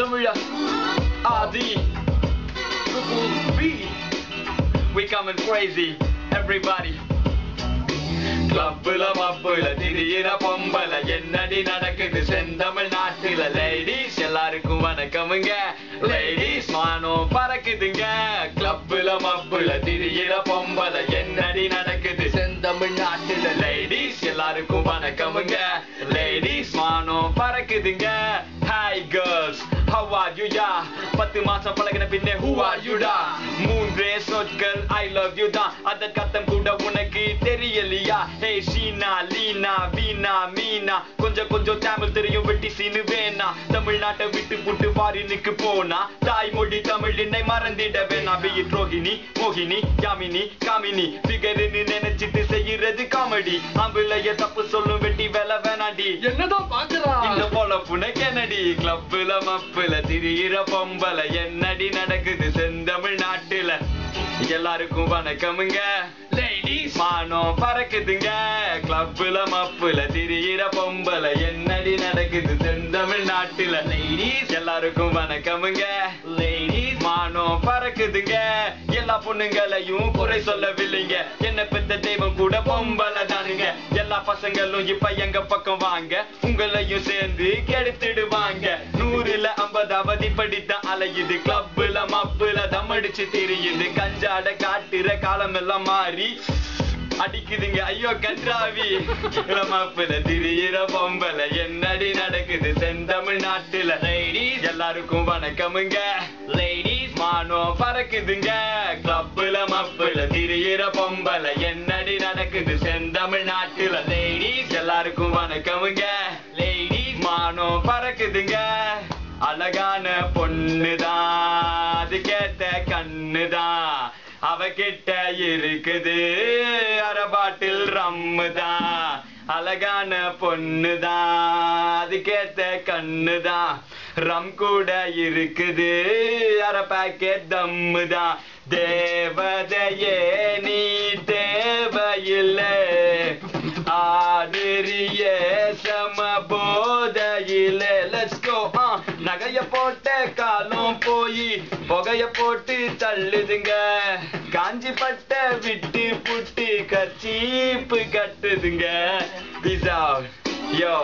Samula, RD, Triple B. We coming crazy, everybody. Clubula mappula திரியிற பொம்பல என்னடி நடக்குது செந்தமிழ் நாட்டுல லேடிஸ் எல்லாருக்கும் வணக்கமுங்க லேடிஸ் மானம் பறக்குதுங்க கிளப்புல மப்புல திரியிற பொம்பல என்னடி நடக்குது செந்தமிழ் நாட்டுல லேடிஸ் எல்லாருக்கும் வணக்கமுங்க லேடிஸ் மானம் பறக்குதுங்க Hi girls, how are you ya? 10 மாசம் பழகின பின்னே who are you da? மூன்றே சொற்கள் I love you தான் அதன் கத்தம் கூட உனக்கு தெரியலையா Hey Sheena, Leena, Veena, Meena கொஞ்சம் தமிழ் தெரியும் வெட்டி சீனு வேணா தமிழ்நாட்டை விட்டு புட்டு ஃபாரினுக்கு போனா தாய்மொழி தமிழ் என்னை மறந்திட வேணா Be it ரோஹிணி, மோகினி, யாமினி, காமினி ஃபிகர்னு நினைச்சிட்டு செய்யறது காமெடி ஆம்பளைய தப்பு சொல்லும் வெட்டி வேலை வேணாடி என்னதான் பாக்குறா இந்த போல புனக்கெனடி கிளப்புல மப்புல திரியிற பொம்பல என்னடி நடக்குது செந்தமிழ் நாட்டுல எல்லாருக்கும் வணக்கமுங்க லேடிஸ் மானம் பறக்குதுங்க கிளப்புல மப்புல திரியிற பொம்பல என்னடி நடக்குது செந்தமிழ் நாட்டுல லேடிஸ் எல்லாருக்கும் வணக்கமுங்க லேடிஸ் மானம் பறக்குதுங்க எல்லா பொண்ணுங்களையும் குறை சொல்லவில்லைங்க என்ன பெத்த தெய்வம் கூட பொம்பல தானுங்க எல்லா பசங்களும் இப்ப எங்க பக்கம் வாங்க உங்களையும் சேர்ந்து கெடுத்துடுவாங்க 100ல 50 அவதி படித்தான் அலையுது கிளப்புல மப்புல தம்மடிச்சு தெரியுது கஞ்சாட காட்டுற காலம் எல்லாம் மாறி அடிக்குதுங்க ஐயோ கன்றாவி மப்புல திரியிற பொம்பல என்னடி நடக்குது செந்தமிழ் நாட்டுல லேடிஸ் எல்லாருக்கும் வணக்கமுங்க லேடிஸ் மானம் பறக்குதுங்க கிளப்புல மப்புல திரியிற பொம்பல என்னடி நடக்குது செந்தமிழ் நாட்டுல லேடிஸ் எல்லாருக்கும் வணக்கமுங்க லேடிஸ் மானம் பறக்குதுங்க அழகான பொண்ணுதான் அதுக்கேத்த கண்ணுதான் அவகிட்ட இருக்குது அரபாட்டில் ரம்முதான் அழகான பொண்ணுதான் அதுக்கேத்த கண்ணுதான் ரம் கூட இருக்குது அரை பாக்கெட் தம்முதான் தேவதையே நீ தேவையில்லை ஆதிரிய சம போதையிலே Let's go நகைய போட்ட காலம் போய் புகைய போட்டு தள்ளுதுங்க காஞ்சி பட்ட விட்டு புட்டு கச்சீப்பு கட்டுதுங்க Peace out yo